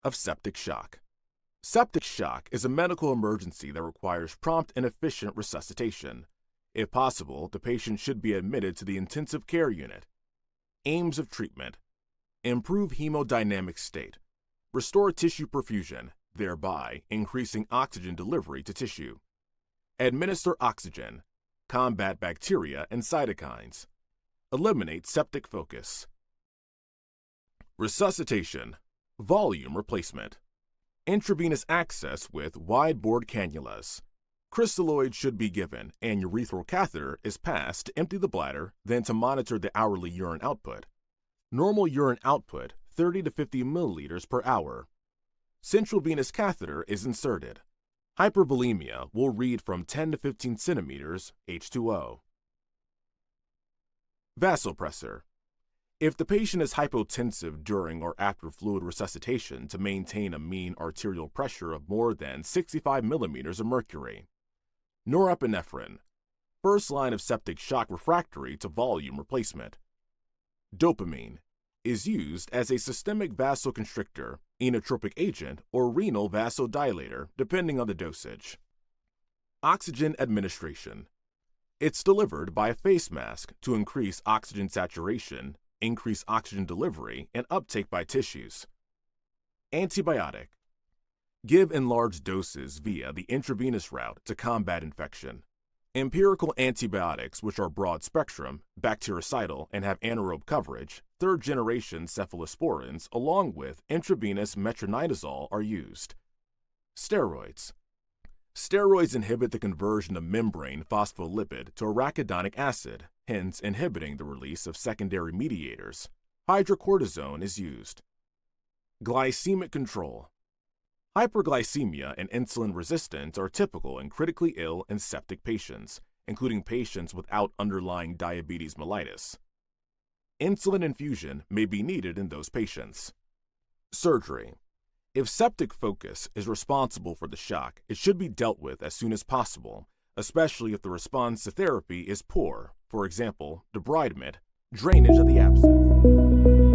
of septic shock. Septic shock is a medical emergency that requires prompt and efficient resuscitation. If possible, the patient should be admitted to the intensive care unit. Aims of treatment: improve hemodynamic state, restore tissue perfusion, thereby increasing oxygen delivery to tissue. Administer oxygen, combat bacteria and cytokines, eliminate septic focus. Resuscitation, volume replacement, intravenous access with wide-bore cannulas. Crystalloid should be given and urethral catheter is passed to empty the bladder, then to monitor the hourly urine output. Normal urine output 30 to 50 milliliters per hour. Central venous catheter is inserted. Hypervolemia will read from 10 to 15 centimeters H2O. Vasopressor. If the patient is hypotensive during or after fluid resuscitation to maintain a mean arterial pressure of more than 65 millimeters of mercury. Norepinephrine. First line of septic shock refractory to volume replacement. Dopamine is used as a systemic vasoconstrictor, inotropic agent, or renal vasodilator, depending on the dosage. Oxygen administration. It's delivered by a face mask to increase oxygen saturation, increase oxygen delivery, and uptake by tissues. Antibiotic. Give in large doses via the intravenous route to combat infection. Empirical antibiotics, which are broad spectrum, bactericidal, and have anaerobe coverage, third-generation cephalosporins, along with intravenous metronidazole, are used. Steroids. Steroids inhibit the conversion of membrane phospholipid to arachidonic acid, hence inhibiting the release of secondary mediators. Hydrocortisone is used. Glycemic control. Hyperglycemia and insulin resistance are typical in critically ill and septic patients, including patients without underlying diabetes mellitus. Insulin infusion may be needed in those patients. Surgery. If septic focus is responsible for the shock, it should be dealt with as soon as possible, especially if the response to therapy is poor, for example, debridement, drainage of the abscess.